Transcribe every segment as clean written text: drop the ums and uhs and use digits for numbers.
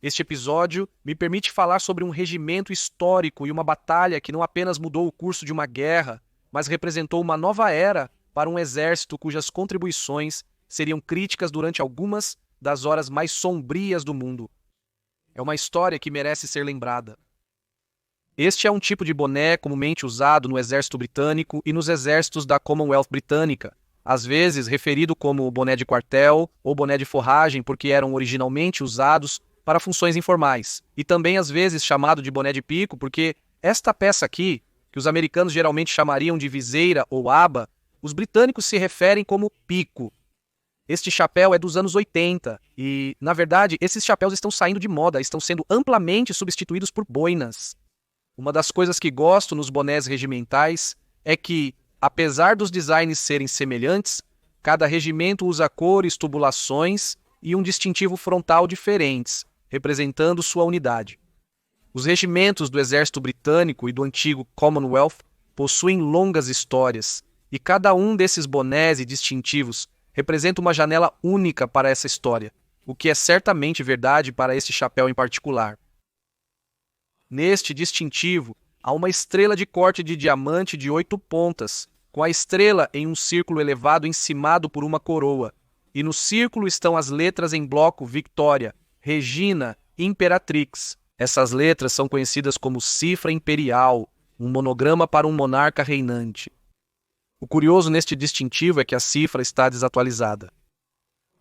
Este episódio me permite falar sobre um regimento histórico e uma batalha que não apenas mudou o curso de uma guerra, mas representou uma nova era para um exército cujas contribuições seriam críticas durante algumas das horas mais sombrias do mundo. É uma história que merece ser lembrada. Este é um tipo de boné comumente usado no exército britânico e nos exércitos da Commonwealth britânica, às vezes referido como boné de quartel ou boné de forragem porque eram originalmente usados para funções informais, e também às vezes chamado de boné de pico porque esta peça aqui, que os americanos geralmente chamariam de viseira ou aba, os britânicos se referem como pico. Este chapéu é dos anos 80 e, na verdade, esses chapéus estão saindo de moda, estão sendo amplamente substituídos por boinas. Uma das coisas que gosto nos bonés regimentais é que, apesar dos designs serem semelhantes, cada regimento usa cores, tubulações e um distintivo frontal diferentes, representando sua unidade. Os regimentos do exército britânico e do antigo Commonwealth possuem longas histórias, e cada um desses bonés e distintivos representa uma janela única para essa história, o que é certamente verdade para este chapéu em particular. Neste distintivo, há uma estrela de corte de diamante de 8 pontas, com a estrela em um círculo elevado encimado por uma coroa, e no círculo estão as letras em bloco Victoria, Regina, Imperatrix. Essas letras são conhecidas como cifra imperial, um monograma para um monarca reinante. O curioso neste distintivo é que a cifra está desatualizada.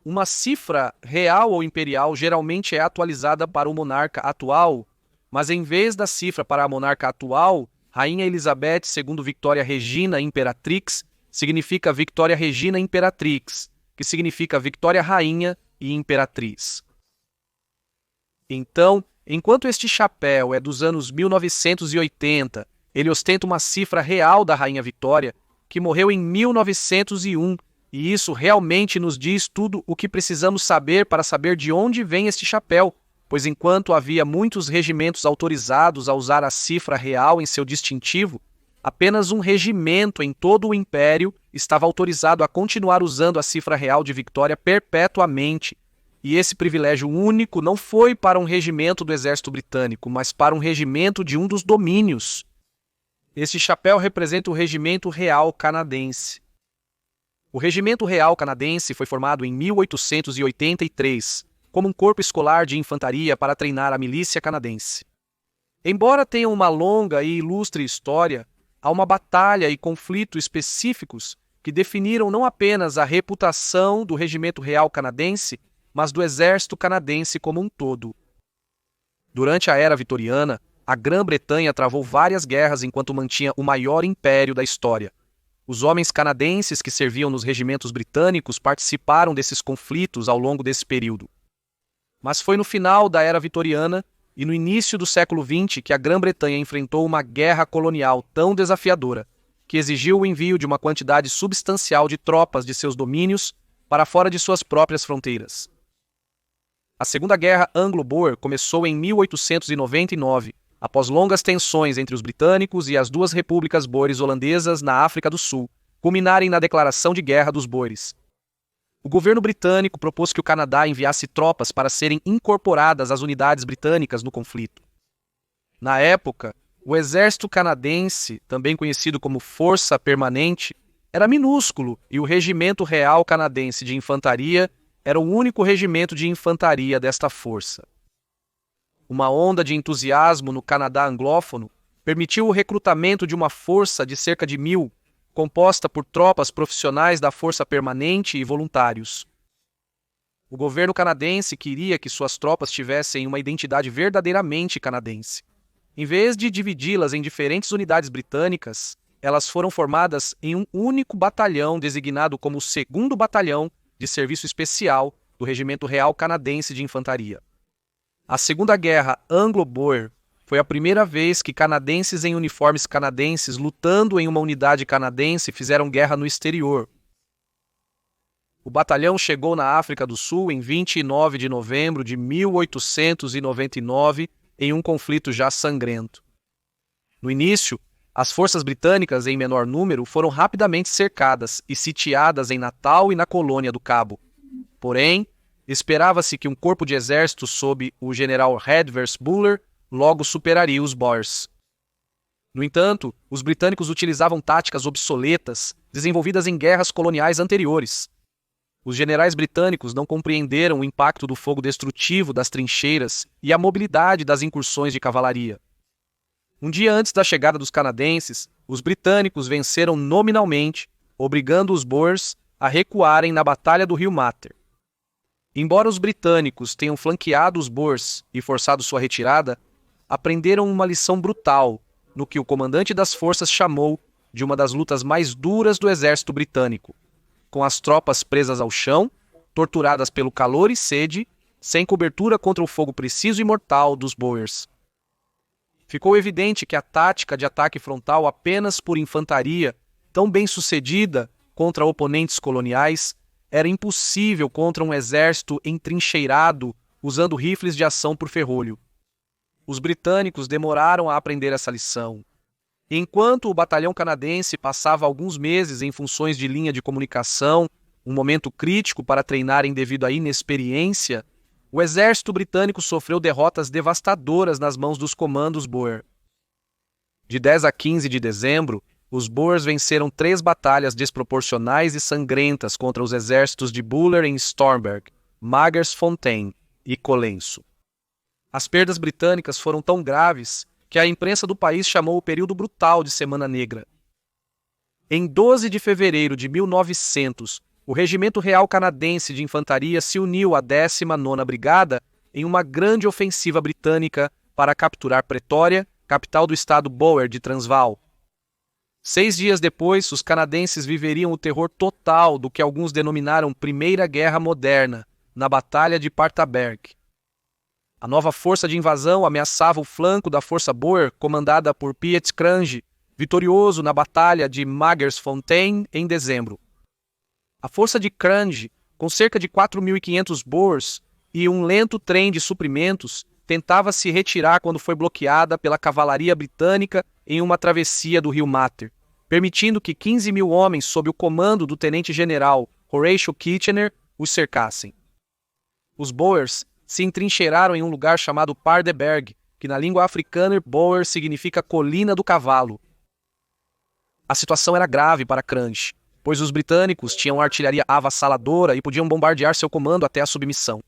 Uma cifra real ou imperial geralmente é atualizada para o monarca atual, mas em vez da cifra para a monarca atual, Rainha Elizabeth II Victoria Regina Imperatrix significa Victoria Regina Imperatrix, que significa Victoria Rainha e Imperatriz. Então, enquanto este chapéu é dos anos 1980, ele ostenta uma cifra real da Rainha Victoria, que morreu em 1901, e isso realmente nos diz tudo o que precisamos saber para saber de onde vem este chapéu, pois enquanto havia muitos regimentos autorizados a usar a cifra real em seu distintivo, apenas um regimento em todo o Império estava autorizado a continuar usando a cifra real de Victoria perpetuamente, e esse privilégio único não foi para um regimento do exército britânico, mas para um regimento de um dos domínios. Este chapéu representa o Regimento Real Canadense. O Regimento Real Canadense foi formado em 1883, como um corpo escolar de infantaria para treinar a milícia canadense. Embora tenha uma longa e ilustre história, há uma batalha e conflito específicos que definiram não apenas a reputação do Regimento Real Canadense, mas do exército canadense como um todo. Durante a Era Vitoriana, a Grã-Bretanha travou várias guerras enquanto mantinha o maior império da história. Os homens canadenses que serviam nos regimentos britânicos participaram desses conflitos ao longo desse período. Mas foi no final da Era Vitoriana e no início do século XX que a Grã-Bretanha enfrentou uma guerra colonial tão desafiadora, que exigiu o envio de uma quantidade substancial de tropas de seus domínios para fora de suas próprias fronteiras. A Segunda Guerra Anglo-Boer começou em 1899, após longas tensões entre os britânicos e as duas repúblicas boeres holandesas na África do Sul, culminarem na declaração de guerra dos boeres. O governo britânico propôs que o Canadá enviasse tropas para serem incorporadas às unidades britânicas no conflito. Na época, o exército canadense, também conhecido como Força Permanente, era minúsculo e o Regimento Real Canadense de Infantaria era o único regimento de infantaria desta força. Uma onda de entusiasmo no Canadá anglófono permitiu o recrutamento de uma força de cerca de 1.000, composta por tropas profissionais da Força Permanente e voluntários. O governo canadense queria que suas tropas tivessem uma identidade verdadeiramente canadense. Em vez de dividi-las em diferentes unidades britânicas, elas foram formadas em um único batalhão designado como o 2º Batalhão de Serviço Especial do Regimento Real Canadense de Infantaria. A Segunda Guerra Anglo-Boer foi a primeira vez que canadenses em uniformes canadenses lutando em uma unidade canadense fizeram guerra no exterior. O batalhão chegou na África do Sul em 29 de novembro de 1899 em um conflito já sangrento. No início, as forças britânicas em menor número foram rapidamente cercadas e sitiadas em Natal e na Colônia do Cabo. Porém, esperava-se que um corpo de exército sob o general Hedvers Buller logo superaria os Boers. No entanto, os britânicos utilizavam táticas obsoletas desenvolvidas em guerras coloniais anteriores. Os generais britânicos não compreenderam o impacto do fogo destrutivo das trincheiras e a mobilidade das incursões de cavalaria. Um dia antes da chegada dos canadenses, os britânicos venceram nominalmente, obrigando os Boers a recuarem na Batalha do Rio Mater. Embora os britânicos tenham flanqueado os Boers e forçado sua retirada, aprenderam uma lição brutal no que o comandante das forças chamou de uma das lutas mais duras do exército britânico, com as tropas presas ao chão, torturadas pelo calor e sede, sem cobertura contra o fogo preciso e mortal dos Boers. Ficou evidente que a tática de ataque frontal apenas por infantaria, tão bem sucedida contra oponentes coloniais, era impossível contra um exército entrincheirado usando rifles de ação por ferrolho. Os britânicos demoraram a aprender essa lição. Enquanto o batalhão canadense passava alguns meses em funções de linha de comunicação, um momento crítico para treinarem devido à inexperiência, o exército britânico sofreu derrotas devastadoras nas mãos dos comandos Boer. De 10 a 15 de dezembro, os Boers venceram 3 batalhas desproporcionais e sangrentas contra os exércitos de Buller em Stormberg, Magersfontein e Colenso. As perdas britânicas foram tão graves que a imprensa do país chamou o período brutal de Semana Negra. Em 12 de fevereiro de 1900, o Regimento Real Canadense de Infantaria se uniu à 19ª Brigada em uma grande ofensiva britânica para capturar Pretória, capital do estado Boer de Transvaal. 6 dias depois, os canadenses viveriam o terror total do que alguns denominaram Primeira Guerra Moderna, na Batalha de Paartaberg. A nova força de invasão ameaçava o flanco da força Boer, comandada por Piet Crange, vitorioso na Batalha de Magersfontein em dezembro. A força de Crange, com cerca de 4.500 Boers e um lento trem de suprimentos, tentava se retirar quando foi bloqueada pela cavalaria britânica em uma travessia do Rio Mater, permitindo que 15.000 homens sob o comando do tenente-general Horatio Kitchener os cercassem. Os Boers se entrincheiraram em um lugar chamado Paardeberg, que na língua africana Boer significa colina do cavalo. A situação era grave para Crange, pois os britânicos tinham artilharia avassaladora e podiam bombardear seu comando até a submissão.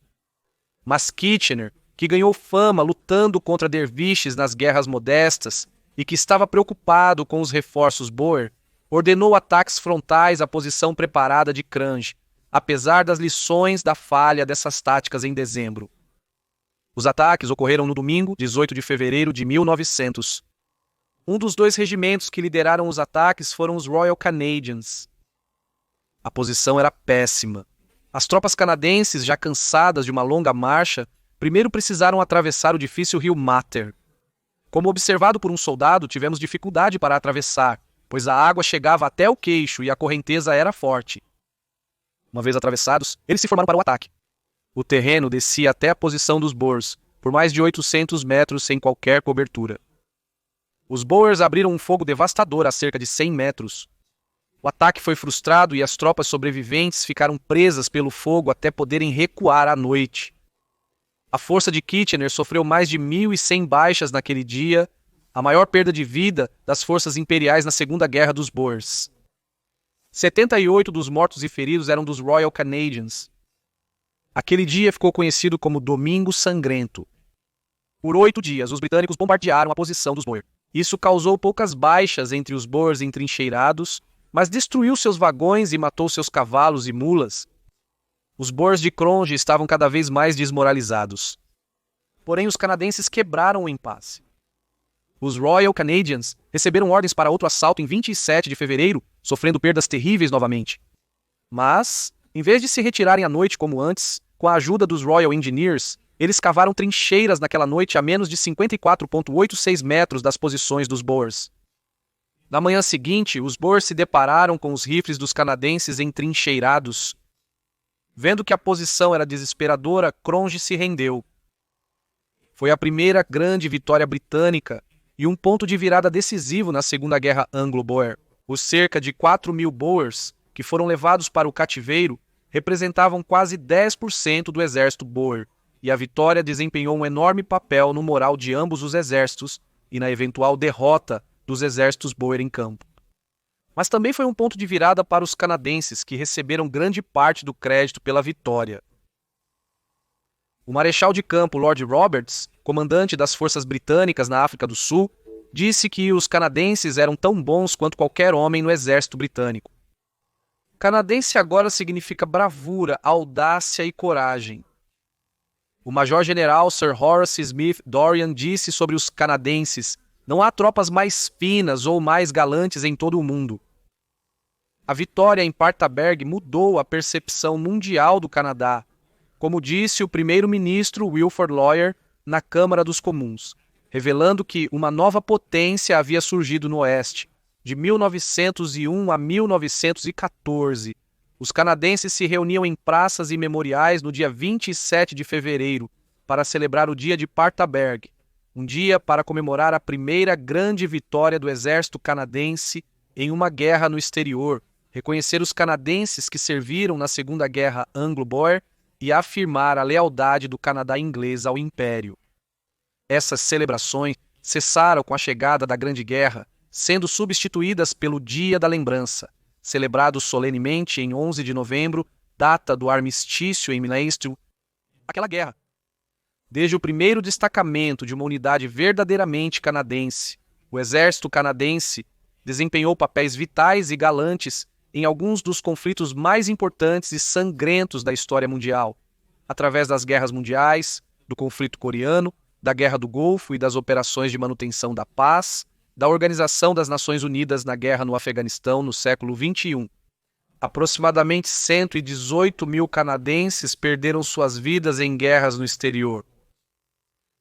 Mas Kitchener, que ganhou fama lutando contra derviches nas guerras modestas e que estava preocupado com os reforços Boer, ordenou ataques frontais à posição preparada de Crange, apesar das lições da falha dessas táticas em dezembro. Os ataques ocorreram no domingo, 18 de fevereiro de 1900. Um dos 2 regimentos que lideraram os ataques foram os Royal Canadians. A posição era péssima. As tropas canadenses, já cansadas de uma longa marcha, primeiro precisaram atravessar o difícil rio Mater. Como observado por um soldado, tivemos dificuldade para atravessar, pois a água chegava até o queixo e a correnteza era forte. Uma vez atravessados, eles se formaram para o ataque. O terreno descia até a posição dos Boers, por mais de 800 metros sem qualquer cobertura. Os Boers abriram um fogo devastador a cerca de 100 metros. O ataque foi frustrado e as tropas sobreviventes ficaram presas pelo fogo até poderem recuar à noite. A força de Kitchener sofreu mais de 1.100 baixas naquele dia, a maior perda de vida das forças imperiais na Segunda Guerra dos Boers. 78 dos mortos e feridos eram dos Royal Canadians. Aquele dia ficou conhecido como Domingo Sangrento. Por 8 dias, os britânicos bombardearam a posição dos Boer. Isso causou poucas baixas entre os Boers entrincheirados, mas destruiu seus vagões e matou seus cavalos e mulas. Os Boers de Cronje estavam cada vez mais desmoralizados. Porém, os canadenses quebraram o impasse. Os Royal Canadians receberam ordens para outro assalto em 27 de fevereiro, sofrendo perdas terríveis novamente. Mas, em vez de se retirarem à noite como antes, com a ajuda dos Royal Engineers, eles cavaram trincheiras naquela noite a menos de 54,86 metros das posições dos Boers. Na manhã seguinte, os Boers se depararam com os rifles dos canadenses entrincheirados. Vendo que a posição era desesperadora, Cronje se rendeu. Foi a primeira grande vitória britânica e um ponto de virada decisivo na Segunda Guerra Anglo-Boer. Os cerca de 4.000 Boers, que foram levados para o cativeiro, representavam quase 10% do exército Boer, e a vitória desempenhou um enorme papel no moral de ambos os exércitos e na eventual derrota dos exércitos Boer em campo. Mas também foi um ponto de virada para os canadenses, que receberam grande parte do crédito pela vitória. O marechal de campo Lord Roberts, comandante das forças britânicas na África do Sul, disse que os canadenses eram tão bons quanto qualquer homem no exército britânico. Canadense agora significa bravura, audácia e coragem. O major-general Sir Horace Smith Dorrien disse sobre os canadenses: não há tropas mais finas ou mais galantes em todo o mundo. A vitória em Paartaberg mudou a percepção mundial do Canadá, como disse o primeiro-ministro Wilford Laurier na Câmara dos Comuns, revelando que uma nova potência havia surgido no Oeste. De 1901 a 1914, os canadenses se reuniam em praças e memoriais no dia 27 de fevereiro para celebrar o dia de Paartaberg, um dia para comemorar a primeira grande vitória do exército canadense em uma guerra no exterior, reconhecer os canadenses que serviram na Segunda Guerra Anglo-Boer e afirmar a lealdade do Canadá inglês ao Império. Essas celebrações cessaram com a chegada da Grande Guerra, sendo substituídas pelo Dia da Lembrança, celebrado solenemente em 11 de novembro, data do armistício em Münster, aquela guerra. Desde o primeiro destacamento de uma unidade verdadeiramente canadense, o exército canadense desempenhou papéis vitais e galantes em alguns dos conflitos mais importantes e sangrentos da história mundial, através das guerras mundiais, do conflito coreano, da Guerra do Golfo e das operações de manutenção da paz, da Organização das Nações Unidas na guerra no Afeganistão no século XXI. Aproximadamente 118 mil canadenses perderam suas vidas em guerras no exterior.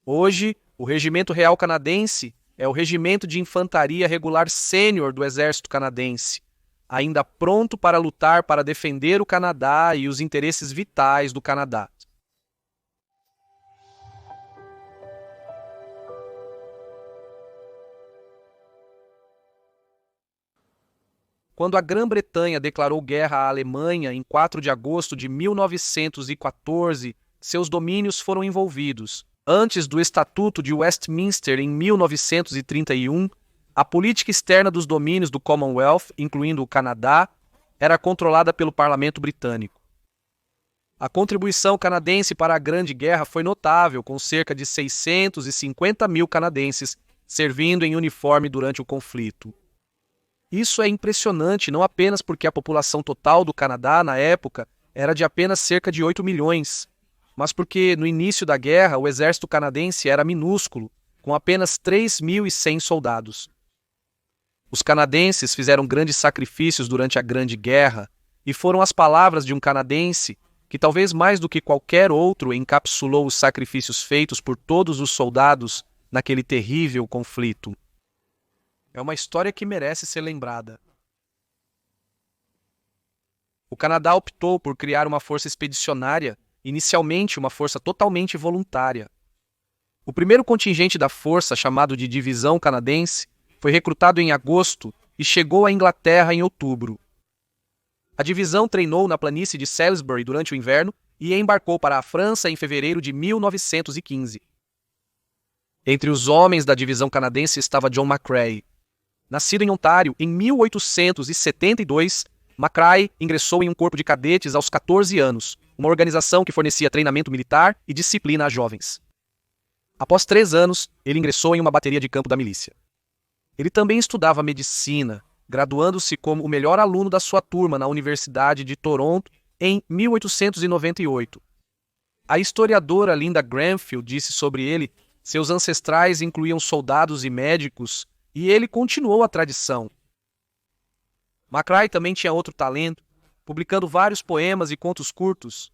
Hoje, o Regimento Real Canadense é o regimento de infantaria regular sênior do Exército Canadense, ainda pronto para lutar para defender o Canadá e os interesses vitais do Canadá. Quando a Grã-Bretanha declarou guerra à Alemanha em 4 de agosto de 1914, seus domínios foram envolvidos. Antes do Estatuto de Westminster em 1931, a política externa dos domínios do Commonwealth, incluindo o Canadá, era controlada pelo Parlamento Britânico. A contribuição canadense para a Grande Guerra foi notável, com cerca de 650 mil canadenses servindo em uniforme durante o conflito. Isso é impressionante não apenas porque a população total do Canadá, na época, era de apenas cerca de 8 milhões, mas porque, no início da guerra, o exército canadense era minúsculo, com apenas 3.100 soldados. Os canadenses fizeram grandes sacrifícios durante a Grande Guerra, e foram as palavras de um canadense que, talvez mais do que qualquer outro, encapsulou os sacrifícios feitos por todos os soldados naquele terrível conflito. É uma história que merece ser lembrada. O Canadá optou por criar uma força expedicionária, inicialmente uma força totalmente voluntária. O primeiro contingente da força, chamado de Divisão Canadense, foi recrutado em agosto e chegou à Inglaterra em outubro. A divisão treinou na planície de Salisbury durante o inverno e embarcou para a França em fevereiro de 1915. Entre os homens da divisão canadense estava John McCrae. Nascido em Ontário em 1872, McCrae ingressou em um corpo de cadetes aos 14 anos, uma organização que fornecia treinamento militar e disciplina a jovens. Após 3 anos, ele ingressou em uma bateria de campo da milícia. Ele também estudava medicina, graduando-se como o melhor aluno da sua turma na Universidade de Toronto em 1898. A historiadora Linda Granfield disse sobre ele: seus ancestrais incluíam soldados e médicos, e ele continuou a tradição. McCrae também tinha outro talento, publicando vários poemas e contos curtos.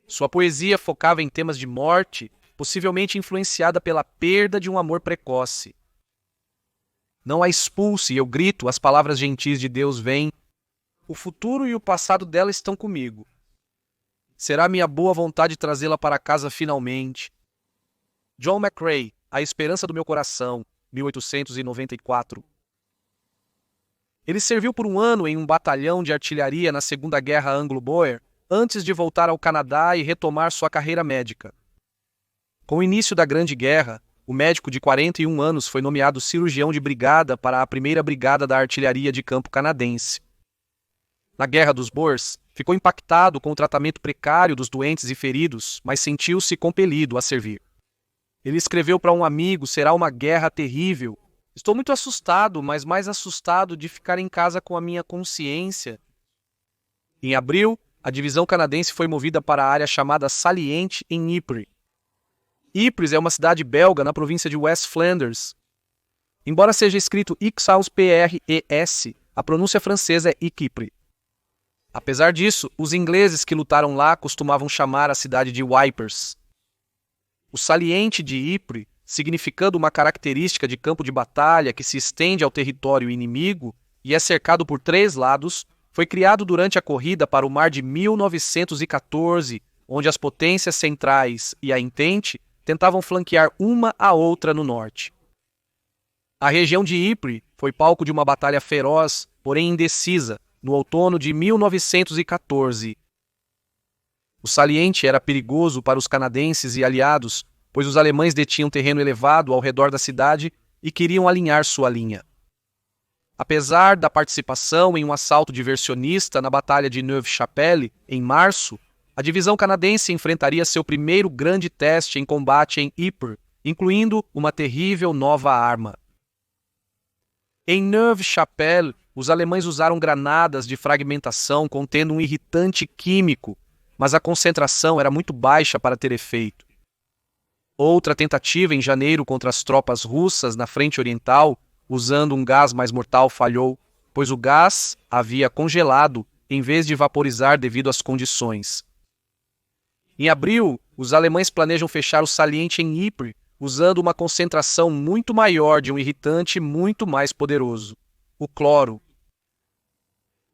Sua poesia focava em temas de morte, possivelmente influenciada pela perda de um amor precoce. Não a expulse, eu grito, as palavras gentis de Deus vêm. O futuro e o passado dela estão comigo. Será minha boa vontade trazê-la para casa finalmente. John McCrae, A Esperança do Meu Coração, 1894. Ele serviu por um ano em um batalhão de artilharia na Segunda Guerra Anglo-Boer, antes de voltar ao Canadá e retomar sua carreira médica. Com o início da Grande Guerra, o médico de 41 anos foi nomeado cirurgião de brigada para a 1ª Brigada da Artilharia de Campo Canadense. Na Guerra dos Boers, ficou impactado com o tratamento precário dos doentes e feridos, mas sentiu-se compelido a servir. Ele escreveu para um amigo: será uma guerra terrível. Estou muito assustado, mas mais assustado de ficar em casa com a minha consciência. Em abril, a divisão canadense foi movida para a área chamada Saliente em Ypres. Ypres é uma cidade belga na província de West Flanders. Embora seja escrito Ypres, a pronúncia francesa é Ypres. Apesar disso, os ingleses que lutaram lá costumavam chamar a cidade de Wipers. O saliente de Ypres, significando uma característica de campo de batalha que se estende ao território inimigo e é cercado por 3 lados, foi criado durante a corrida para o mar de 1914, onde as potências centrais e a Entente tentavam flanquear uma a outra no norte. A região de Ypres foi palco de uma batalha feroz, porém indecisa, no outono de 1914. O saliente era perigoso para os canadenses e aliados, pois os alemães detinham terreno elevado ao redor da cidade e queriam alinhar sua linha. Apesar da participação em um assalto diversionista na Batalha de Neuve-Chapelle, em março, a divisão canadense enfrentaria seu primeiro grande teste em combate em Ypres, incluindo uma terrível nova arma. Em Neuve-Chapelle, os alemães usaram granadas de fragmentação contendo um irritante químico, mas a concentração era muito baixa para ter efeito. Outra tentativa em janeiro contra as tropas russas na frente oriental, usando um gás mais mortal, falhou, pois o gás havia congelado em vez de vaporizar devido às condições. Em abril, os alemães planejam fechar o saliente em Ypres, usando uma concentração muito maior de um irritante muito mais poderoso, o cloro.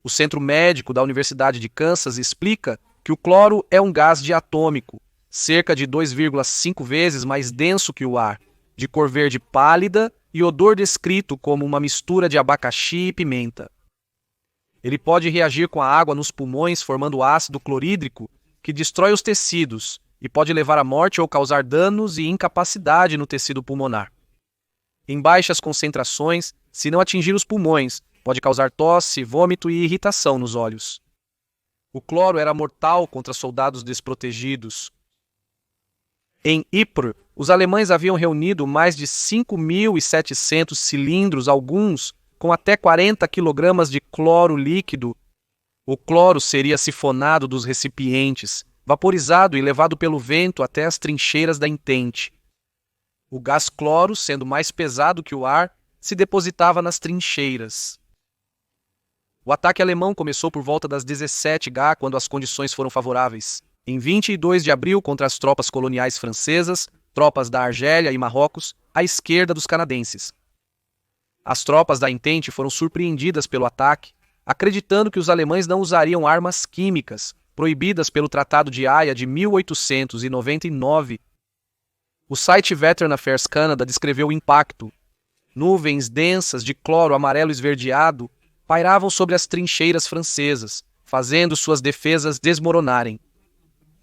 O Centro Médico da Universidade de Kansas explica que o cloro é um gás diatômico, cerca de 2,5 vezes mais denso que o ar, de cor verde pálida e odor descrito como uma mistura de abacaxi e pimenta. Ele pode reagir com a água nos pulmões formando ácido clorídrico, que destrói os tecidos e pode levar à morte ou causar danos e incapacidade no tecido pulmonar. Em baixas concentrações, se não atingir os pulmões, pode causar tosse, vômito e irritação nos olhos. O cloro era mortal contra soldados desprotegidos. Em Ypres, os alemães haviam reunido mais de 5.700 cilindros, alguns com até 40 kg de cloro líquido. O cloro seria sifonado dos recipientes, vaporizado e levado pelo vento até as trincheiras da Entente. O gás cloro, sendo mais pesado que o ar, se depositava nas trincheiras. O ataque alemão começou por volta das 17h, quando as condições foram favoráveis. Em 22 de abril, contra as tropas coloniais francesas, tropas da Argélia e Marrocos, à esquerda dos canadenses. As tropas da Entente foram surpreendidas pelo ataque, acreditando que os alemães não usariam armas químicas, proibidas pelo Tratado de Haia de 1899. O site Veteran Affairs Canada descreveu o impacto. Nuvens densas de cloro amarelo esverdeado pairavam sobre as trincheiras francesas, fazendo suas defesas desmoronarem.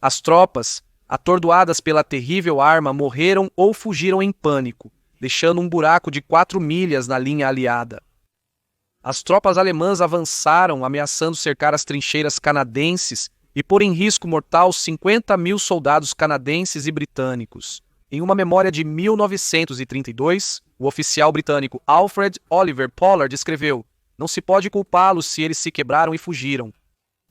As tropas, atordoadas pela terrível arma, morreram ou fugiram em pânico, deixando um buraco de 4 milhas na linha aliada. As tropas alemãs avançaram, ameaçando cercar as trincheiras canadenses e pôr em risco mortal 50.000 soldados canadenses e britânicos. Em uma memória de 1932, o oficial britânico Alfred Oliver Pollard escreveu: "Não se pode culpá-los se eles se quebraram e fugiram.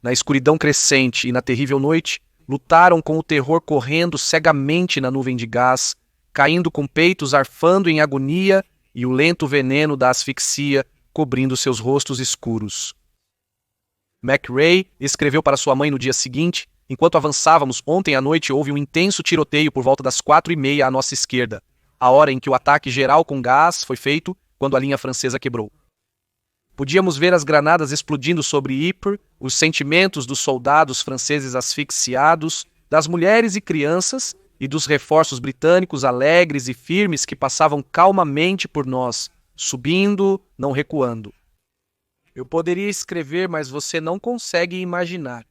Na escuridão crescente e na terrível noite, lutaram com o terror correndo cegamente na nuvem de gás, caindo com peitos arfando em agonia e o lento veneno da asfixia cobrindo seus rostos escuros." McRae escreveu para sua mãe no dia seguinte: "Enquanto avançávamos, ontem à noite houve um intenso tiroteio por volta das 4h30 à nossa esquerda, a hora em que o ataque geral com gás foi feito quando a linha francesa quebrou. Podíamos ver as granadas explodindo sobre Ypres, os sentimentos dos soldados franceses asfixiados, das mulheres e crianças e dos reforços britânicos alegres e firmes que passavam calmamente por nós, subindo, não recuando. Eu poderia escrever, mas você não consegue imaginar."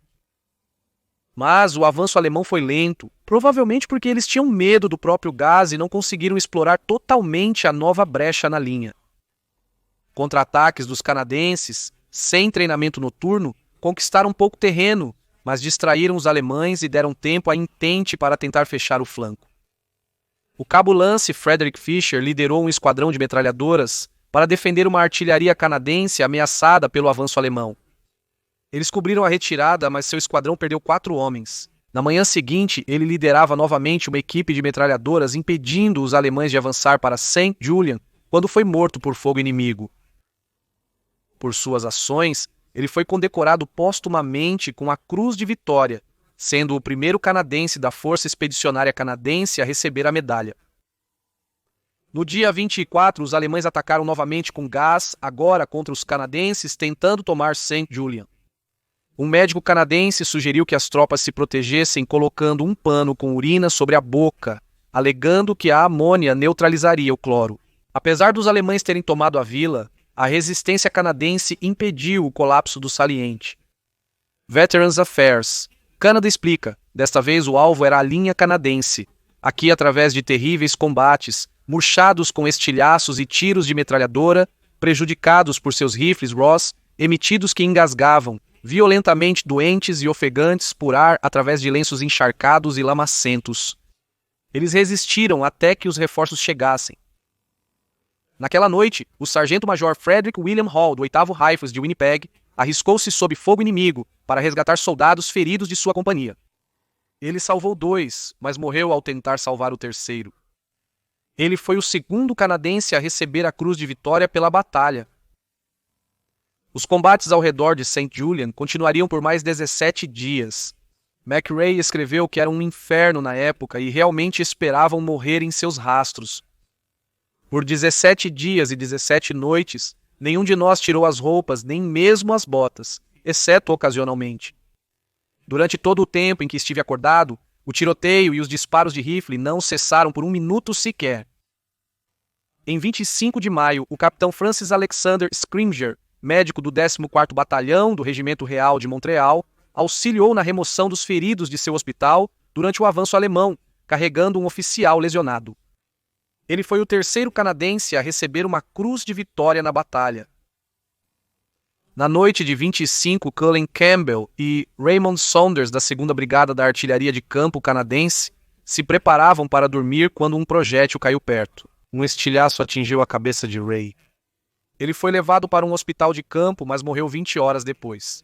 Mas o avanço alemão foi lento, provavelmente porque eles tinham medo do próprio gás e não conseguiram explorar totalmente a nova brecha na linha. Contra-ataques dos canadenses, sem treinamento noturno, conquistaram pouco terreno, mas distraíram os alemães e deram tempo à Entente para tentar fechar o flanco. O cabo-lance Frederick Fisher liderou um esquadrão de metralhadoras para defender uma artilharia canadense ameaçada pelo avanço alemão. Eles cobriram a retirada, mas seu esquadrão perdeu 4 homens. Na manhã seguinte, ele liderava novamente uma equipe de metralhadoras impedindo os alemães de avançar para St. Julian, quando foi morto por fogo inimigo. Por suas ações, ele foi condecorado póstumamente com a Cruz de Vitória, sendo o primeiro canadense da Força Expedicionária Canadense a receber a medalha. No dia 24, os alemães atacaram novamente com gás, agora contra os canadenses, tentando tomar St. Julian. Um médico canadense sugeriu que as tropas se protegessem colocando um pano com urina sobre a boca, alegando que a amônia neutralizaria o cloro. Apesar dos alemães terem tomado a vila, a resistência canadense impediu o colapso do saliente. Veterans Affairs. Canadá explica, desta vez o alvo era a linha canadense. Aqui, através de terríveis combates, murchados com estilhaços e tiros de metralhadora, prejudicados por seus rifles Ross, emitidos que engasgavam, violentamente doentes e ofegantes por ar através de lenços encharcados e lamacentos. Eles resistiram até que os reforços chegassem. Naquela noite, o sargento-major Frederick William Hall, do 8º Rifles de Winnipeg, arriscou-se sob fogo inimigo para resgatar soldados feridos de sua companhia. Ele salvou 2, mas morreu ao tentar salvar o terceiro. Ele foi o segundo canadense a receber a Cruz de Vitória pela batalha. Os combates ao redor de St. Julian continuariam por mais 17 dias. McRae escreveu que era um inferno na época e realmente esperavam morrer em seus rastros. Por 17 dias e 17 noites, nenhum de nós tirou as roupas, nem mesmo as botas, exceto ocasionalmente. Durante todo o tempo em que estive acordado, o tiroteio e os disparos de rifle não cessaram por 1 minuto sequer. Em 25 de maio, o capitão Francis Alexander Scrimger, médico do 14º Batalhão do Regimento Real de Montreal, auxiliou na remoção dos feridos de seu hospital durante o avanço alemão, carregando um oficial lesionado. Ele foi o terceiro canadense a receber uma Cruz de Vitória na batalha. Na noite de 25, Colin Campbell e Raymond Saunders, da 2ª Brigada da Artilharia de Campo canadense, se preparavam para dormir quando um projétil caiu perto. Um estilhaço atingiu a cabeça de Ray. Ele foi levado para um hospital de campo, mas morreu 20 horas depois.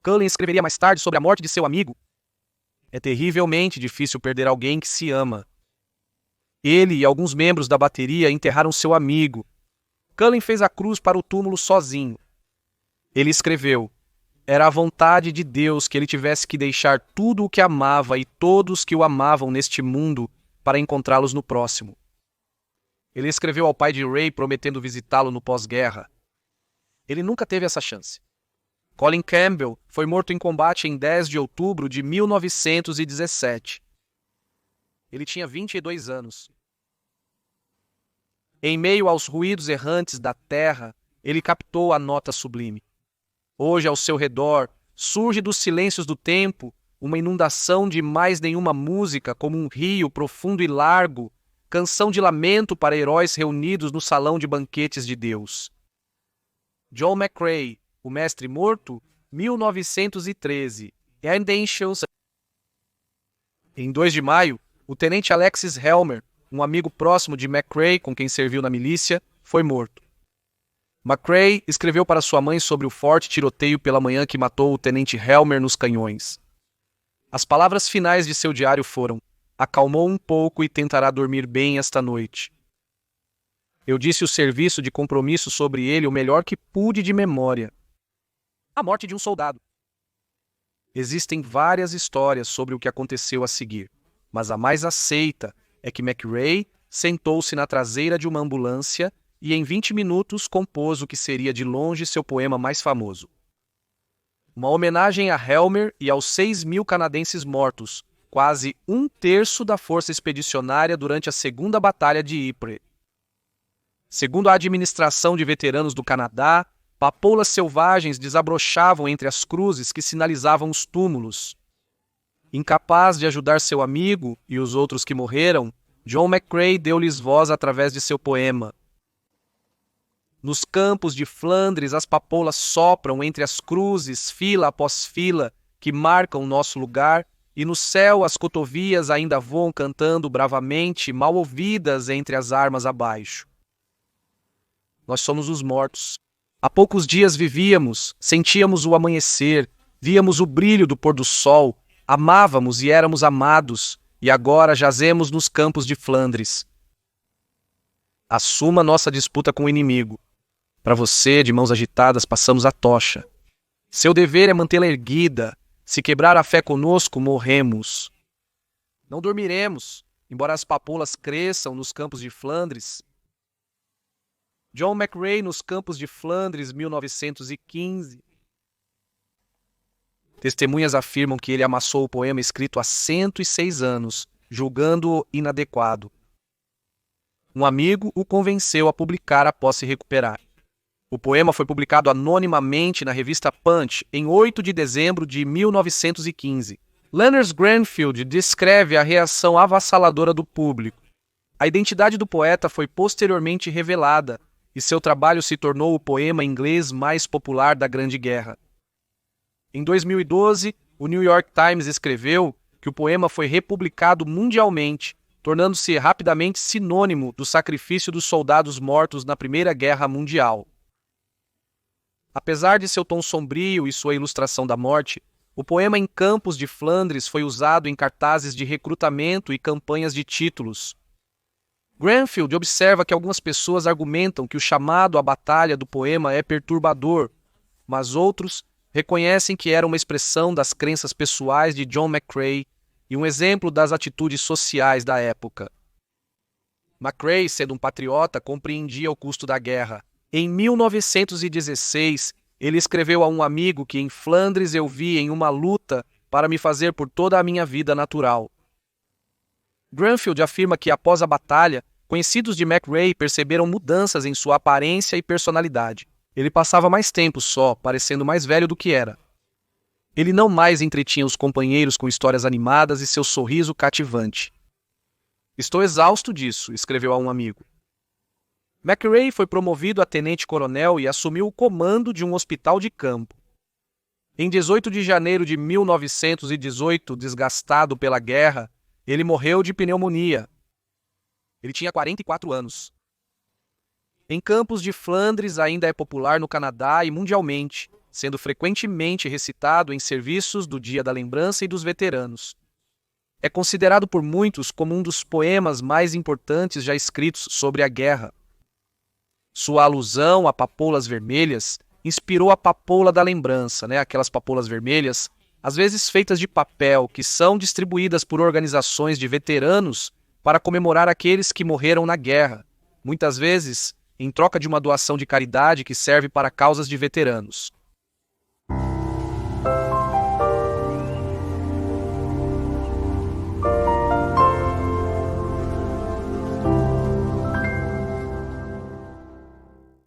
Cullen escreveria mais tarde sobre a morte de seu amigo. É terrivelmente difícil perder alguém que se ama. Ele e alguns membros da bateria enterraram seu amigo. Cullen fez a cruz para o túmulo sozinho. Ele escreveu: era a vontade de Deus que ele tivesse que deixar tudo o que amava e todos que o amavam neste mundo para encontrá-los no próximo. Ele escreveu ao pai de Ray prometendo visitá-lo no pós-guerra. Ele nunca teve essa chance. Colin Campbell foi morto em combate em 10 de outubro de 1917. Ele tinha 22 anos. Em meio aos ruídos errantes da terra, ele captou a nota sublime. Hoje, ao seu redor, surge dos silêncios do tempo uma inundação de mais nenhuma música, como um rio profundo e largo, canção de lamento para heróis reunidos no salão de banquetes de Deus. John McCrae, o mestre morto, 1913. Em 2 de maio, o tenente Alexis Helmer, um amigo próximo de McCrae com quem serviu na milícia, foi morto. McCrae escreveu para sua mãe sobre o forte tiroteio pela manhã que matou o tenente Helmer nos canhões. As palavras finais de seu diário foram: acalmou um pouco e tentará dormir bem esta noite. Eu disse o serviço de compromisso sobre ele o melhor que pude de memória. A morte de um soldado. Existem várias histórias sobre o que aconteceu a seguir, mas a mais aceita é que McRae sentou-se na traseira de uma ambulância e em 20 minutos compôs o que seria de longe seu poema mais famoso. Uma homenagem a Helmer e aos 6.000 canadenses mortos, quase 1/3 da força expedicionária durante a Segunda Batalha de Ypres. Segundo a administração de veteranos do Canadá, papoulas selvagens desabrochavam entre as cruzes que sinalizavam os túmulos. Incapaz de ajudar seu amigo e os outros que morreram, John McCrae deu-lhes voz através de seu poema. Nos campos de Flandres, as papoulas sopram entre as cruzes, fila após fila, que marcam nosso lugar, e no céu as cotovias ainda voam cantando bravamente, mal ouvidas entre as armas abaixo. Nós somos os mortos. Há poucos dias vivíamos, sentíamos o amanhecer, víamos o brilho do pôr do sol, amávamos e éramos amados, e agora jazemos nos campos de Flandres. Assuma nossa disputa com o inimigo. Para você, de mãos agitadas, passamos a tocha. Seu dever é mantê-la erguida. Se quebrar a fé conosco, morremos. Não dormiremos, embora as papoulas cresçam nos campos de Flandres. John McCrae nos campos de Flandres, 1915. Testemunhas afirmam que ele amassou o poema escrito há 106 anos, julgando-o inadequado. Um amigo o convenceu a publicar após se recuperar. O poema foi publicado anonimamente na revista Punch em 8 de dezembro de 1915. Leonard Granfield descreve a reação avassaladora do público. A identidade do poeta foi posteriormente revelada e seu trabalho se tornou o poema inglês mais popular da Grande Guerra. Em 2012, o New York Times escreveu que o poema foi republicado mundialmente, tornando-se rapidamente sinônimo do sacrifício dos soldados mortos na Primeira Guerra Mundial. Apesar de seu tom sombrio e sua ilustração da morte, o poema Em Campos de Flandres foi usado em cartazes de recrutamento e campanhas de títulos. Granfield observa que algumas pessoas argumentam que o chamado à batalha do poema é perturbador, mas outros reconhecem que era uma expressão das crenças pessoais de John McCrae e um exemplo das atitudes sociais da época. McCrae, sendo um patriota, compreendia o custo da guerra. Em 1916, ele escreveu a um amigo que em Flandres eu vi em uma luta para me fazer por toda a minha vida natural. Granfield afirma que após a batalha, conhecidos de McCrae perceberam mudanças em sua aparência e personalidade. Ele passava mais tempo só, parecendo mais velho do que era. Ele não mais entretinha os companheiros com histórias animadas e seu sorriso cativante. Estou exausto disso, escreveu a um amigo. McCrae foi promovido a tenente-coronel e assumiu o comando de um hospital de campo. Em 18 de janeiro de 1918, desgastado pela guerra, ele morreu de pneumonia. Ele tinha 44 anos. Em Campos de Flandres ainda é popular no Canadá e mundialmente, sendo frequentemente recitado em serviços do Dia da Lembrança e dos Veteranos. É considerado por muitos como um dos poemas mais importantes já escritos sobre a guerra. Sua alusão a papoulas vermelhas inspirou a papoula da lembrança, aquelas papoulas vermelhas, às vezes feitas de papel, que são distribuídas por organizações de veteranos para comemorar aqueles que morreram na guerra, muitas vezes em troca de uma doação de caridade que serve para causas de veteranos.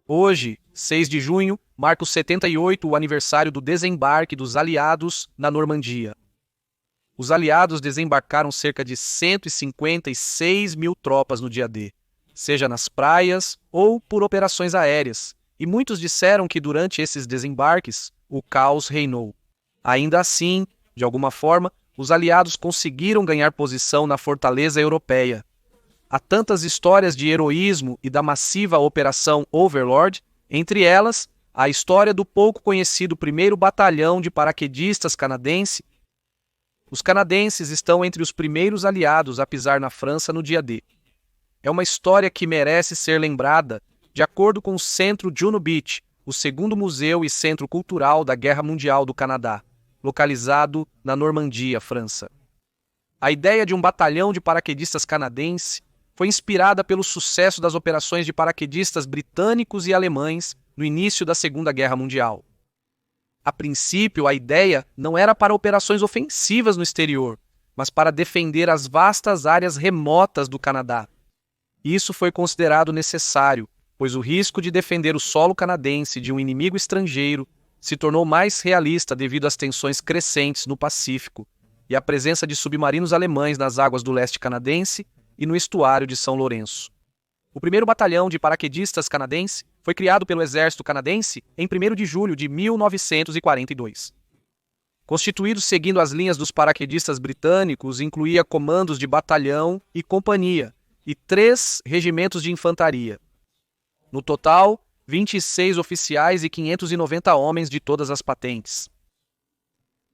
Hoje, 6 de junho, marca o 78 o aniversário do desembarque dos aliados na Normandia. Os aliados desembarcaram cerca de 156 mil tropas no dia D, seja nas praias ou por operações aéreas, e muitos disseram que durante esses desembarques o caos reinou. Ainda assim, de alguma forma, os aliados conseguiram ganhar posição na fortaleza europeia. Há tantas histórias de heroísmo e da massiva Operação Overlord, entre elas, a história do pouco conhecido 1º Batalhão de Paraquedistas canadense. Os canadenses estão entre os primeiros aliados a pisar na França no dia D. É uma história que merece ser lembrada, de acordo com o Centro Juno Beach, o segundo museu e centro cultural da Guerra Mundial do Canadá, localizado na Normandia, França. A ideia de um batalhão de paraquedistas canadense foi inspirada pelo sucesso das operações de paraquedistas britânicos e alemães no início da Segunda Guerra Mundial. A princípio, a ideia não era para operações ofensivas no exterior, mas para defender as vastas áreas remotas do Canadá. Isso foi considerado necessário, pois o risco de defender o solo canadense de um inimigo estrangeiro se tornou mais realista devido às tensões crescentes no Pacífico e a presença de submarinos alemães nas águas do leste canadense e no estuário de São Lourenço. O primeiro batalhão de paraquedistas canadense foi criado pelo Exército Canadense em 1º de julho de 1942. Constituído seguindo as linhas dos paraquedistas britânicos, incluía comandos de batalhão e companhia e 3 regimentos de infantaria. No total, 26 oficiais e 590 homens de todas as patentes.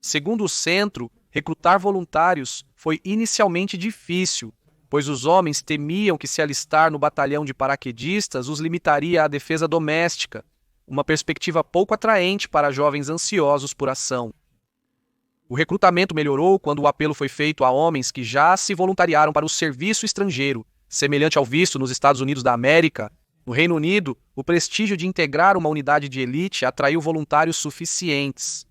Segundo o centro, recrutar voluntários foi inicialmente difícil, pois os homens temiam que se alistar no batalhão de paraquedistas os limitaria à defesa doméstica, uma perspectiva pouco atraente para jovens ansiosos por ação. O recrutamento melhorou quando o apelo foi feito a homens que já se voluntariaram para o serviço estrangeiro, semelhante ao visto nos Estados Unidos da América. No Reino Unido, o prestígio de integrar uma unidade de elite atraiu voluntários suficientes.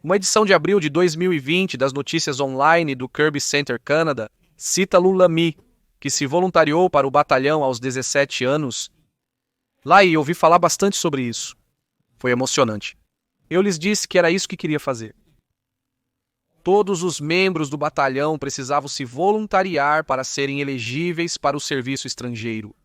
Uma edição de abril de 2020 das notícias online do Kirby Center Canada cita Lulami, que se voluntariou para o batalhão aos 17 anos. Lá eu ouvi falar bastante sobre isso. Foi emocionante. Eu lhes disse que era isso que queria fazer. Todos os membros do batalhão precisavam se voluntariar para serem elegíveis para o serviço estrangeiro.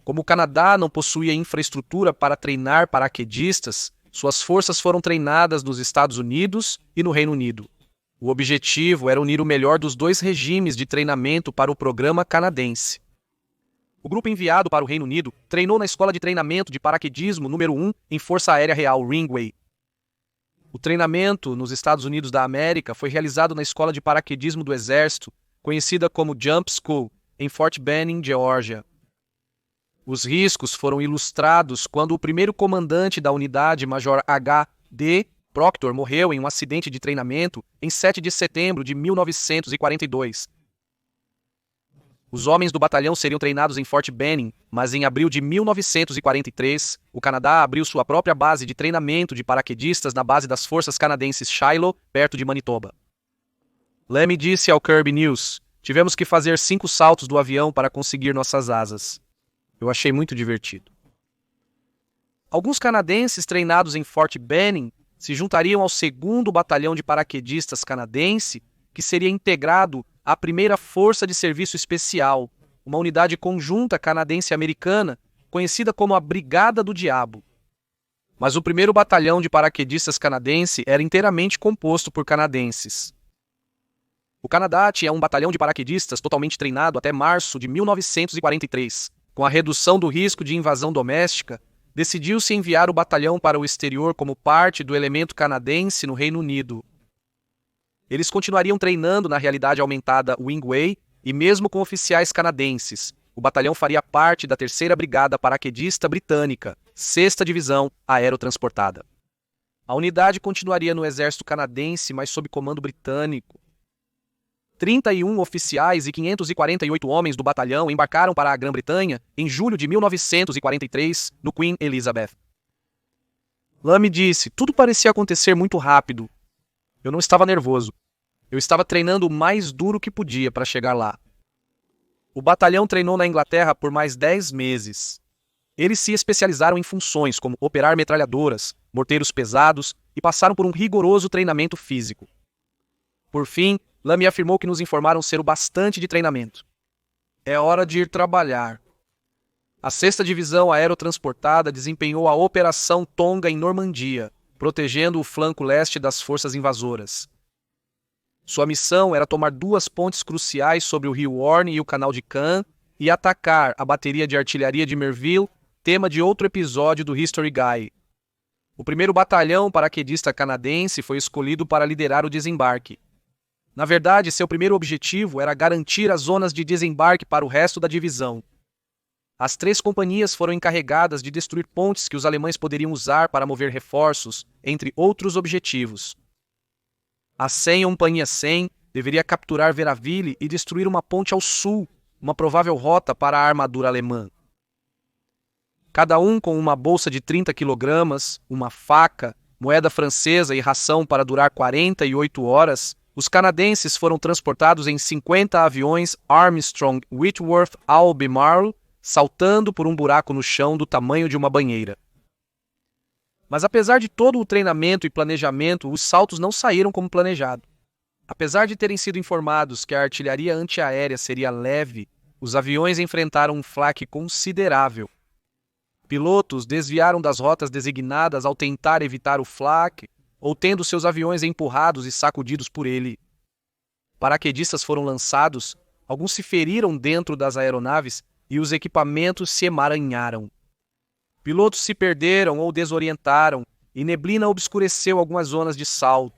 Como o Canadá não possuía infraestrutura para treinar paraquedistas, suas forças foram treinadas nos Estados Unidos e no Reino Unido. O objetivo era unir o melhor dos 2 regimes de treinamento para o programa canadense. O grupo enviado para o Reino Unido treinou na Escola de Treinamento de Paraquedismo número 1 em Força Aérea Real Ringway. O treinamento nos Estados Unidos da América foi realizado na Escola de Paraquedismo do Exército, conhecida como Jump School, em Fort Benning, Geórgia. Os riscos foram ilustrados quando o primeiro comandante da unidade, Major H.D. Proctor, morreu em um acidente de treinamento em 7 de setembro de 1942. Os homens do batalhão seriam treinados em Fort Benning, mas em abril de 1943, o Canadá abriu sua própria base de treinamento de paraquedistas na base das forças canadenses Shiloh, perto de Manitoba. Lemmy disse ao Kirby News: "Tivemos que fazer 5 saltos do avião para conseguir nossas asas. Eu achei muito divertido." Alguns canadenses treinados em Fort Benning se juntariam ao 2º Batalhão de Paraquedistas canadense, que seria integrado à 1ª Força de Serviço Especial, uma unidade conjunta canadense-americana, conhecida como a Brigada do Diabo. Mas o 1º Batalhão de Paraquedistas canadense era inteiramente composto por canadenses. O Canadá tinha um batalhão de paraquedistas totalmente treinado até março de 1943. Com a redução do risco de invasão doméstica, decidiu-se enviar o batalhão para o exterior como parte do elemento canadense no Reino Unido. Eles continuariam treinando na realidade aumentada Wingway e mesmo com oficiais canadenses. O batalhão faria parte da 3ª Brigada Paraquedista Britânica, 6ª Divisão Aerotransportada. A unidade continuaria no exército canadense, mas sob comando britânico. 31 oficiais e 548 homens do batalhão embarcaram para a Grã-Bretanha em julho de 1943, no Queen Elizabeth. Lemmy disse: "Tudo parecia acontecer muito rápido. Eu não estava nervoso. Eu estava treinando o mais duro que podia para chegar lá." O batalhão treinou na Inglaterra por mais 10 meses. Eles se especializaram em funções como operar metralhadoras, morteiros pesados e passaram por um rigoroso treinamento físico. Por fim, Lemmy afirmou que nos informaram ser o bastante de treinamento. "É hora de ir trabalhar." A 6ª Divisão Aerotransportada desempenhou a Operação Tonga em Normandia, protegendo o flanco leste das forças invasoras. Sua missão era tomar 2 pontes cruciais sobre o rio Orne e o canal de Caen e atacar a bateria de artilharia de Merville, tema de outro episódio do History Guy. O 1º Batalhão Paraquedista Canadense foi escolhido para liderar o desembarque. Na verdade, seu primeiro objetivo era garantir as zonas de desembarque para o resto da divisão. As 3 companhias foram encarregadas de destruir pontes que os alemães poderiam usar para mover reforços, entre outros objetivos. A 100 deveria capturar Veraville e destruir uma ponte ao sul, uma provável rota para a armadura alemã. Cada um com uma bolsa de 30 kg, uma faca, moeda francesa e ração para durar 48 horas, os canadenses foram transportados em 50 aviões Armstrong Whitworth Albemarle, saltando por um buraco no chão do tamanho de uma banheira. Mas apesar de todo o treinamento e planejamento, os saltos não saíram como planejado. Apesar de terem sido informados que a artilharia antiaérea seria leve, os aviões enfrentaram um flak considerável. Pilotos desviaram das rotas designadas ao tentar evitar o flak, ou tendo seus aviões empurrados e sacudidos por ele. Paraquedistas foram lançados, alguns se feriram dentro das aeronaves e os equipamentos se emaranharam. Pilotos se perderam ou desorientaram e neblina obscureceu algumas zonas de salto.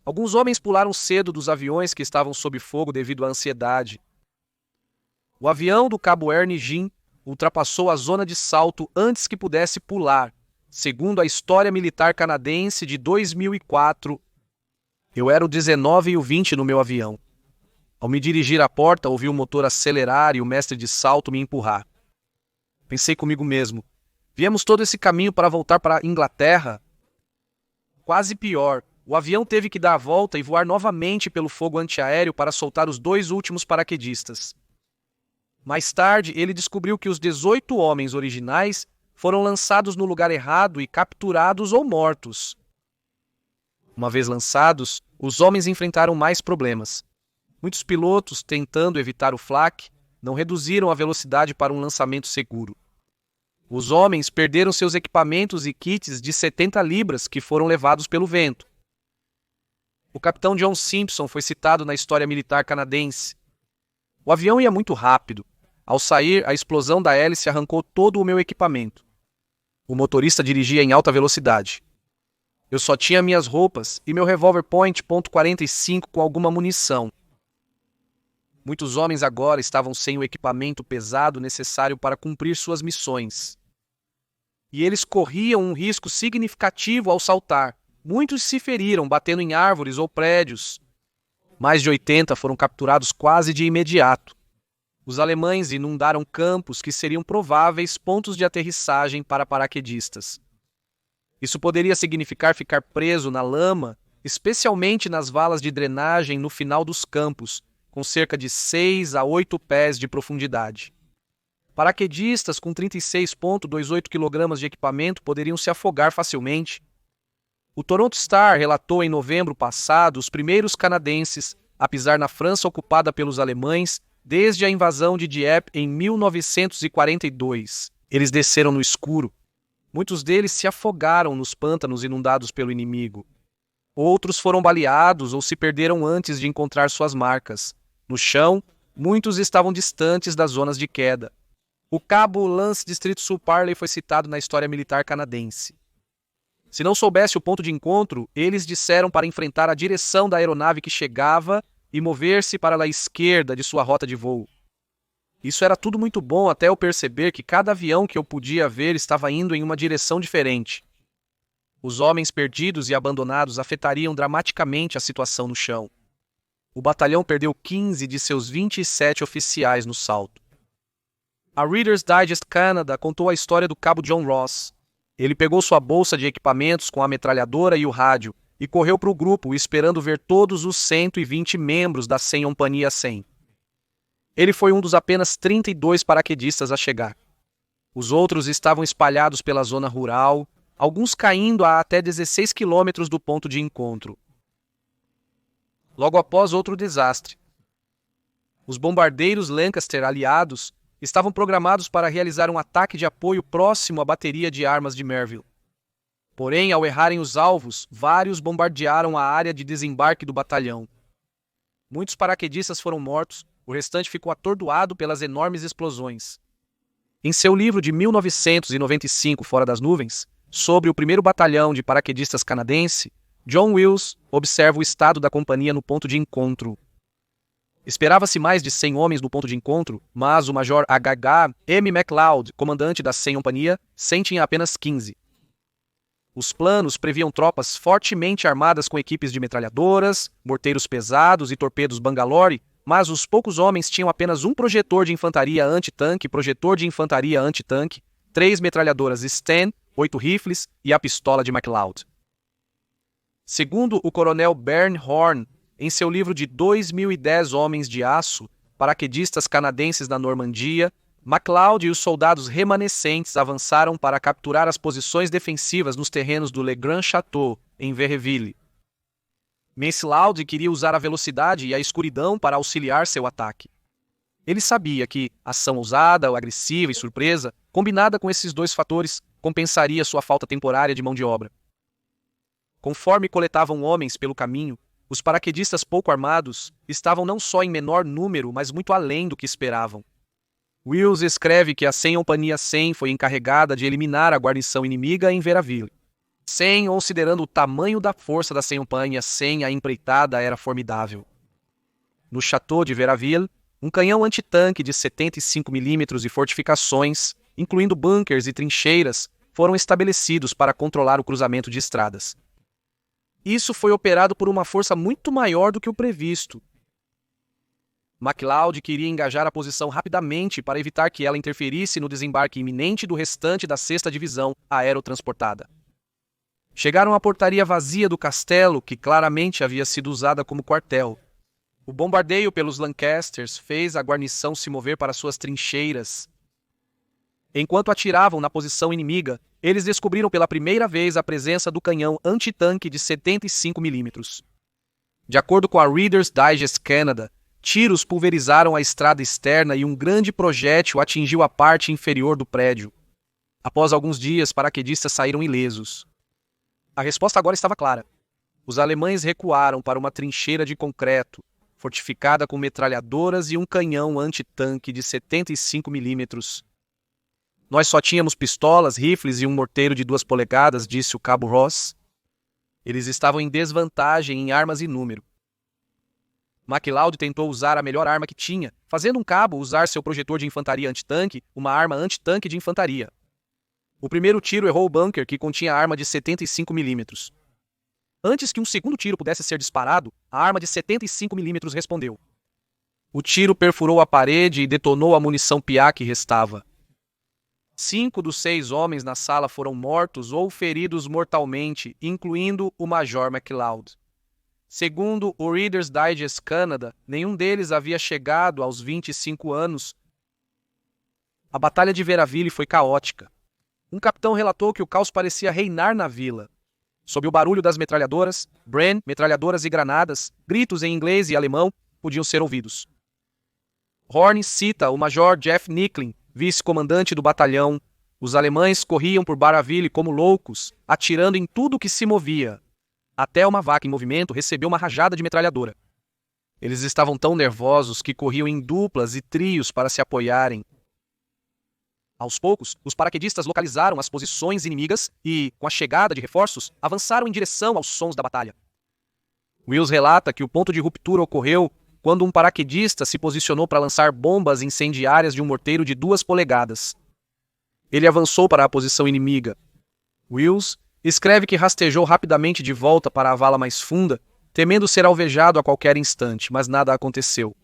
Alguns homens pularam cedo dos aviões que estavam sob fogo devido à ansiedade. O avião do Cabo Air Nijin ultrapassou a zona de salto antes que pudesse pular, segundo a história militar canadense de 2004. Eu era o 19 e o 20 no meu avião. Ao me dirigir à porta, ouvi o motor acelerar e o mestre de salto me empurrar. Pensei comigo mesmo, viemos todo esse caminho para voltar para a Inglaterra? Quase pior, o avião teve que dar a volta e voar novamente pelo fogo antiaéreo para soltar os 2 últimos paraquedistas. Mais tarde, ele descobriu que os 18 homens originais foram lançados no lugar errado e capturados ou mortos. Uma vez lançados, os homens enfrentaram mais problemas. Muitos pilotos, tentando evitar o flak, não reduziram a velocidade para um lançamento seguro. Os homens perderam seus equipamentos e kits de 70 libras que foram levados pelo vento. O capitão John Simpson foi citado na história militar canadense. O avião ia muito rápido. Ao sair, a explosão da hélice arrancou todo o meu equipamento. O motorista dirigia em alta velocidade. Eu só tinha minhas roupas e meu revólver Point .45 com alguma munição. Muitos homens agora estavam sem o equipamento pesado necessário para cumprir suas missões. E eles corriam um risco significativo ao saltar. Muitos se feriram batendo em árvores ou prédios. Mais de 80 foram capturados quase de imediato. Os alemães inundaram campos que seriam prováveis pontos de aterrissagem para paraquedistas. Isso poderia significar ficar preso na lama, especialmente nas valas de drenagem no final dos campos, com cerca de 6 a 8 pés de profundidade. Paraquedistas com 36,28 kg de equipamento poderiam se afogar facilmente. O Toronto Star relatou em novembro passado os primeiros canadenses a pisar na França ocupada pelos alemães desde a invasão de Dieppe em 1942. Eles desceram no escuro. Muitos deles se afogaram nos pântanos inundados pelo inimigo. Outros foram baleados ou se perderam antes de encontrar suas marcas. No chão, muitos estavam distantes das zonas de queda. O cabo Lance Distrito Sul Parley foi citado na história militar canadense. Se não soubesse o ponto de encontro, eles disseram para enfrentar a direção da aeronave que chegava e mover-se para a esquerda de sua rota de voo. Isso era tudo muito bom até eu perceber que cada avião que eu podia ver estava indo em uma direção diferente. Os homens perdidos e abandonados afetariam dramaticamente a situação no chão. O batalhão perdeu 15 de seus 27 oficiais no salto. A Reader's Digest Canada contou a história do cabo John Ross. Ele pegou sua bolsa de equipamentos com a metralhadora e o rádio e correu para o grupo esperando ver todos os 120 membros da 100 Companhia 100. Ele foi um dos apenas 32 paraquedistas a chegar. Os outros estavam espalhados pela zona rural, alguns caindo a até 16 quilômetros do ponto de encontro. Logo após outro desastre, os bombardeiros Lancaster aliados estavam programados para realizar um ataque de apoio próximo à bateria de armas de Merville. Porém, ao errarem os alvos, vários bombardearam a área de desembarque do batalhão. Muitos paraquedistas foram mortos, o restante ficou atordoado pelas enormes explosões. Em seu livro de 1995, Fora das Nuvens, sobre o primeiro batalhão de paraquedistas canadense, John Wills observa o estado da companhia no ponto de encontro. Esperava-se mais de 100 homens no ponto de encontro, mas o Major H.H. M. MacLeod, comandante da 100 Companhia, tinha apenas 15. Os planos previam tropas fortemente armadas com equipes de metralhadoras, morteiros pesados e torpedos Bangalore, mas os poucos homens tinham apenas um projetor de infantaria anti-tanque, 3 metralhadoras Sten, 8 rifles e a pistola de MacLeod. Segundo o coronel Bern Horn, em seu livro de 2010 Homens de Aço, Paraquedistas Canadenses na Normandia, MacLeod e os soldados remanescentes avançaram para capturar as posições defensivas nos terrenos do Le Grand Château, em Verreville. MacLeod queria usar a velocidade e a escuridão para auxiliar seu ataque. Ele sabia que ação ousada, agressiva e surpresa, combinada com esses dois fatores, compensaria sua falta temporária de mão de obra. Conforme coletavam homens pelo caminho, os paraquedistas pouco armados estavam não só em menor número, mas muito além do que esperavam. Wills escreve que a 100 foi encarregada de eliminar a guarnição inimiga em Verreville. Considerando o tamanho da força da 100, a empreitada era formidável. No Château de Verreville, um canhão antitanque de 75 mm e fortificações, incluindo bunkers e trincheiras, foram estabelecidos para controlar o cruzamento de estradas. Isso foi operado por uma força muito maior do que o previsto. MacLeod queria engajar a posição rapidamente para evitar que ela interferisse no desembarque iminente do restante da 6ª Divisão aerotransportada. Chegaram à portaria vazia do castelo, que claramente havia sido usada como quartel. O bombardeio pelos Lancasters fez a guarnição se mover para suas trincheiras. Enquanto atiravam na posição inimiga, eles descobriram pela primeira vez a presença do canhão antitanque de 75 mm. De acordo com a Reader's Digest Canada, tiros pulverizaram a estrada externa e um grande projétil atingiu a parte inferior do prédio. Após alguns dias, paraquedistas saíram ilesos. A resposta agora estava clara. Os alemães recuaram para uma trincheira de concreto, fortificada com metralhadoras e um canhão antitanque de 75 mm. Nós só tínhamos pistolas, rifles e um morteiro de 2 polegadas, disse o cabo Ross. Eles estavam em desvantagem em armas e número. MacLeod tentou usar a melhor arma que tinha, fazendo um cabo usar seu projetor de infantaria antitanque, uma arma antitanque de infantaria. O primeiro tiro errou o bunker, que continha arma de 75 mm. Antes que um segundo tiro pudesse ser disparado, a arma de 75 mm respondeu. O tiro perfurou a parede e detonou a munição PA que restava. 5 dos 6 homens na sala foram mortos ou feridos mortalmente, incluindo o Major MacLeod. Segundo o Reader's Digest Canada, nenhum deles havia chegado aos 25 anos. A Batalha de Verreville foi caótica. Um capitão relatou que o caos parecia reinar na vila. Sob o barulho das metralhadoras, Bren, metralhadoras e granadas, gritos em inglês e alemão podiam ser ouvidos. Horn cita o Major Jeff Nicklin, vice-comandante do batalhão. Os alemães corriam por Verreville como loucos, atirando em tudo que se movia. Até uma vaca em movimento recebeu uma rajada de metralhadora. Eles estavam tão nervosos que corriam em duplas e trios para se apoiarem. Aos poucos, os paraquedistas localizaram as posições inimigas e, com a chegada de reforços, avançaram em direção aos sons da batalha. Wills relata que o ponto de ruptura ocorreu quando um paraquedista se posicionou para lançar bombas incendiárias de um morteiro de 2 polegadas. Ele avançou para a posição inimiga. Wills escreve que rastejou rapidamente de volta para a vala mais funda, temendo ser alvejado a qualquer instante, mas nada aconteceu.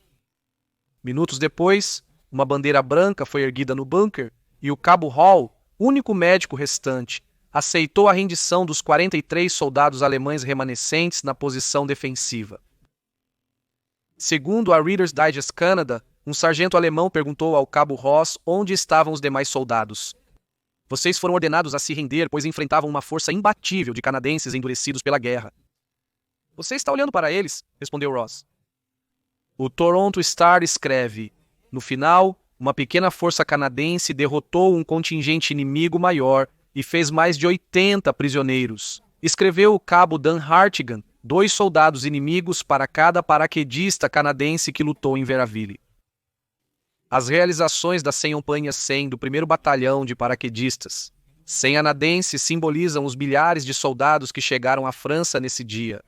Minutos depois, uma bandeira branca foi erguida no bunker e o cabo Hall, único médico restante, aceitou a rendição dos 43 soldados alemães remanescentes na posição defensiva. Segundo a Reader's Digest Canada, um sargento alemão perguntou ao cabo Ross onde estavam os demais soldados. Vocês foram ordenados a se render, pois enfrentavam uma força imbatível de canadenses endurecidos pela guerra. Você está olhando para eles, respondeu Ross. O Toronto Star escreve, no final, uma pequena força canadense derrotou um contingente inimigo maior e fez mais de 80 prisioneiros. Escreveu o cabo Dan Hartigan, 2 soldados inimigos para cada paraquedista canadense que lutou em Verreville. As realizações da 100 do 1º Batalhão de Paraquedistas 100 canadenses simbolizam os milhares de soldados que chegaram à França nesse dia.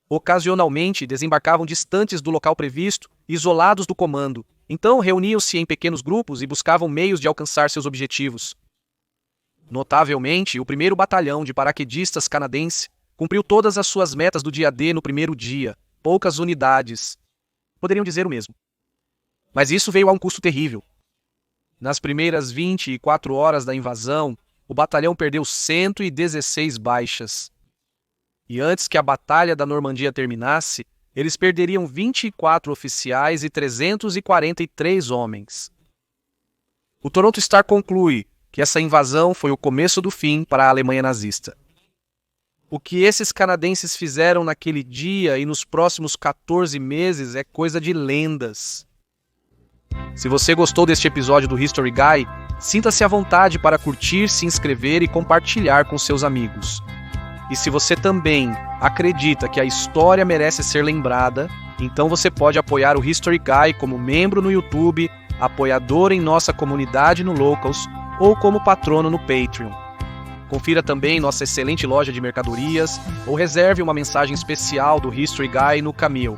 Ocasionalmente desembarcavam distantes do local previsto, isolados do comando, então reuniam-se em pequenos grupos e buscavam meios de alcançar seus objetivos. Notavelmente, o 1º Batalhão de Paraquedistas canadense cumpriu todas as suas metas do dia D no primeiro dia, poucas unidades. Poderiam dizer o mesmo. Mas isso veio a um custo terrível. Nas primeiras 24 horas da invasão, o batalhão perdeu 116 baixas. E antes que a Batalha da Normandia terminasse, eles perderiam 24 oficiais e 343 homens. O Toronto Star conclui que essa invasão foi o começo do fim para a Alemanha nazista. O que esses canadenses fizeram naquele dia e nos próximos 14 meses é coisa de lendas. Se você gostou deste episódio do History Guy, sinta-se à vontade para curtir, se inscrever e compartilhar com seus amigos. E se você também acredita que a história merece ser lembrada, então você pode apoiar o History Guy como membro no YouTube, apoiador em nossa comunidade no Locals ou como patrono no Patreon. Confira também nossa excelente loja de mercadorias ou reserve uma mensagem especial do History Guy no Camil.